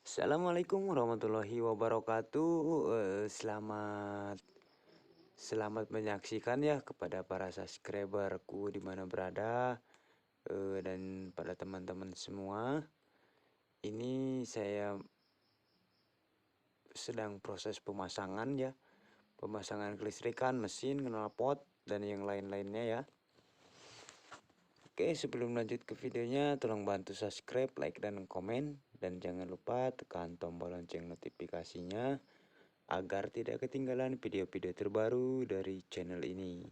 Assalamualaikum warahmatullahi wabarakatuh. Selamat menyaksikan ya kepada para subscriberku di mana berada, dan pada teman-teman semua. Ini saya sedang proses pemasangan ya, pemasangan kelistrikan, mesin, knalpot dan yang lain-lainnya ya. Oke, sebelum lanjut ke videonya, tolong bantu subscribe, like, dan komen. Dan jangan lupa tekan tombol lonceng notifikasinya agar tidak ketinggalan video-video terbaru dari channel ini.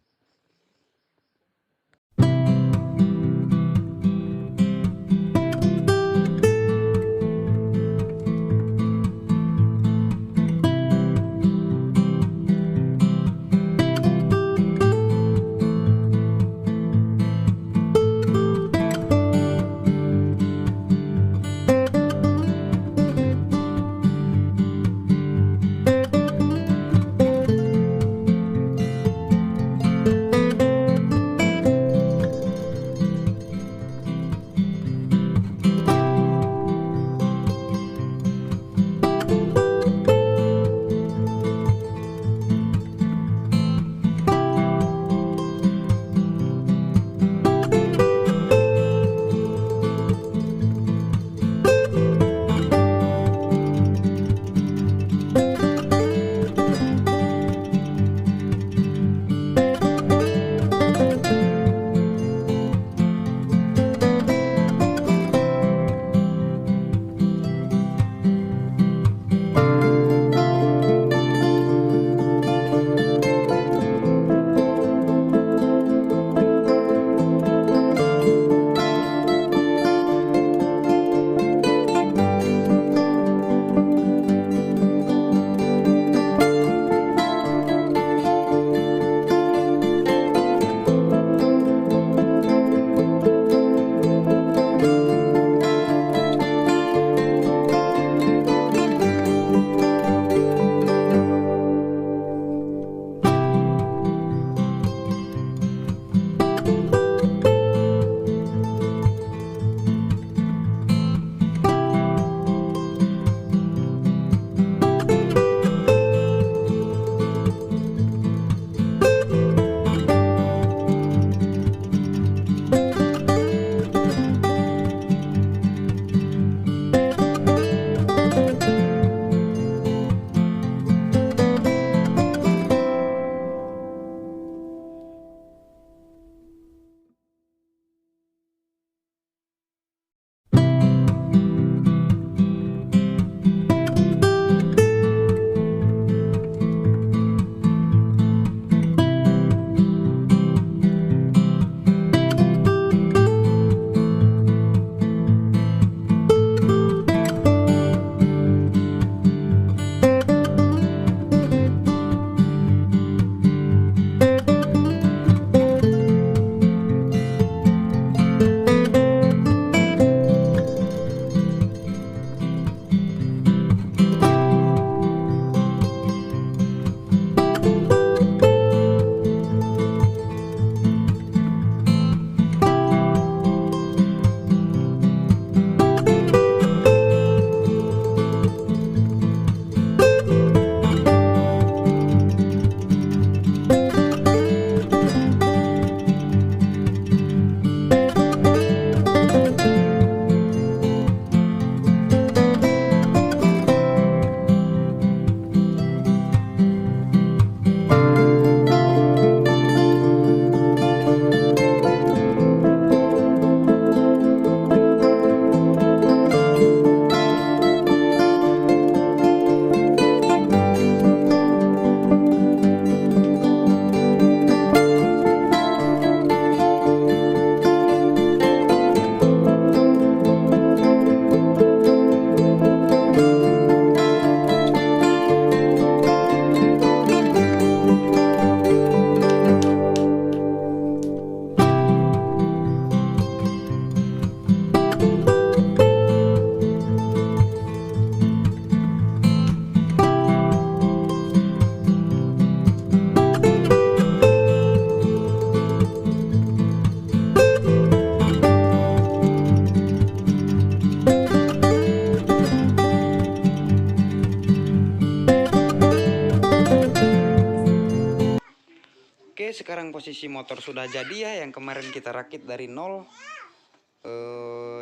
Oke, sekarang posisi motor sudah jadi ya, yang kemarin kita rakit dari nol.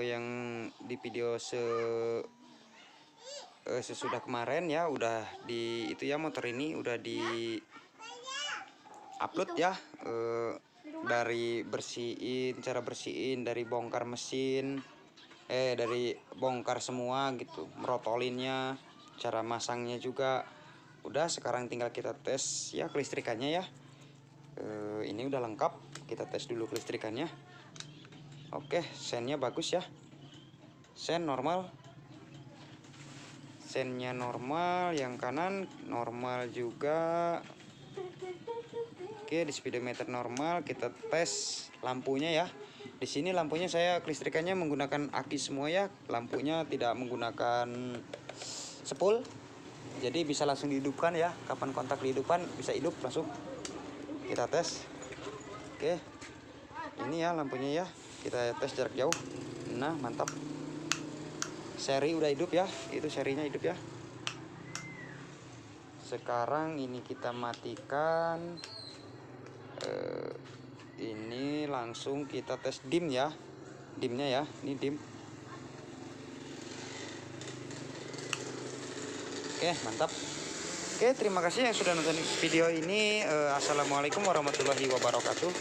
Yang di video sesudah kemarin ya, udah di itu ya, motor ini udah di upload ya, dari bersihin, cara bersihin, dari bongkar mesin, dari bongkar semua gitu, merotolinnya, cara masangnya juga udah. Sekarang tinggal kita tes ya kelistrikannya ya. Ini udah lengkap, kita tes dulu kelistrikannya. Oke, sennya bagus ya, sen normal, sennya normal, yang kanan normal juga. Oke, di speedometer normal. Kita tes lampunya ya. Di sini lampunya saya kelistrikannya menggunakan aki semua ya, lampunya tidak menggunakan spool, jadi bisa langsung dihidupkan ya. Kapan kontak dihidupkan bisa hidup langsung. Kita tes. Oke, ini ya lampunya ya, kita tes jarak jauh. Nah, mantap, seri udah hidup ya, itu serinya hidup ya. Sekarang ini kita matikan. Ini langsung kita tes dim ya, dimnya ya, ini dim. Oke, mantap. Oke, terima kasih yang sudah nonton video ini. Assalamualaikum warahmatullahi wabarakatuh.